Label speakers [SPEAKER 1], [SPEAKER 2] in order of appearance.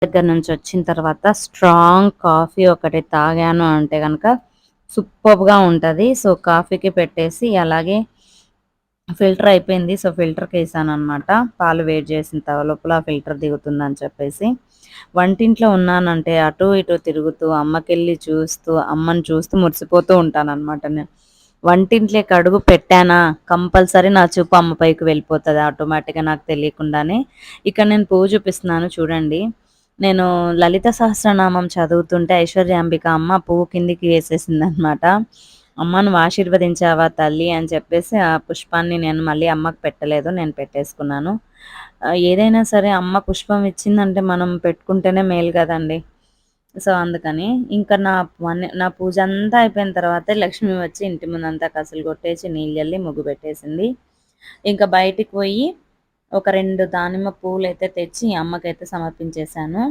[SPEAKER 1] దగ్గర నుంచి వచ్చిన తర్వాత స్ట్రాంగ్ కాఫీ ఒకటి తాగాను అంటే గనక సూపర్‌గా ఉంటది. సో, కాఫీకి పెట్టేసి అలాగే ఫిల్టర్ అయిపోయింది. సో, ఫిల్టర్‌కేసాననమాట. పాలు వేడి చేసిన లోపల ఫిల్టర్ దిగుతుందని చెప్పేసి. వంటింట్లో ఉన్నానంటే అటు ఇటు తిరుగుతూ, అమ్మకెళ్ళి చూస్తూ, అమ్మని చూస్తూ మురిసిపోతూ ఉంటాననమాట నేను. వంటింట్లోకి అడుగు పెట్టానా కంపల్సరీ నా చూపు అమ్మ పైకి వెళ్ళిపోతది ఆటోమేటిక్‌గా నాకు తెలియకుండానే. ఇక్కడ నేను పువ్వు చూపిస్తున్నాను చూడండి. నేను లలిత సహస్రనామం చదువుతుంటే ఐశ్వర్యాంబిక అమ్మ పువ్వు కిందికి వేసేసిందనమాట. "అమ్మ నువ్వు ఆశీర్వదించావా తల్లి" అని చెప్పేసి ఆ పుష్పాన్ని నేను మళ్ళీ అమ్మకి పెట్టలేదు. నేను పెట్టేసుకున్నాను. ఏదైనా సరే అమ్మ పుష్పం ఇచ్చిందంటే మనం పెట్టుకుంటేనే మేలు గదండీ! సో, అందుకని ఇంకా నా పూజంతా అయిపోయిన తర్వాతే లక్ష్మి వచ్చి ఇంటి ముందంతా కసులు కొట్టేసి, నీళ్ళు జల్లి, ముగ్గు పెట్టేసింది. ఇంక బయటికి పోయి ఒక 2 దానిమ్మ పూలైతే తెచ్చి అమ్మకైతే సమర్పించేశాను.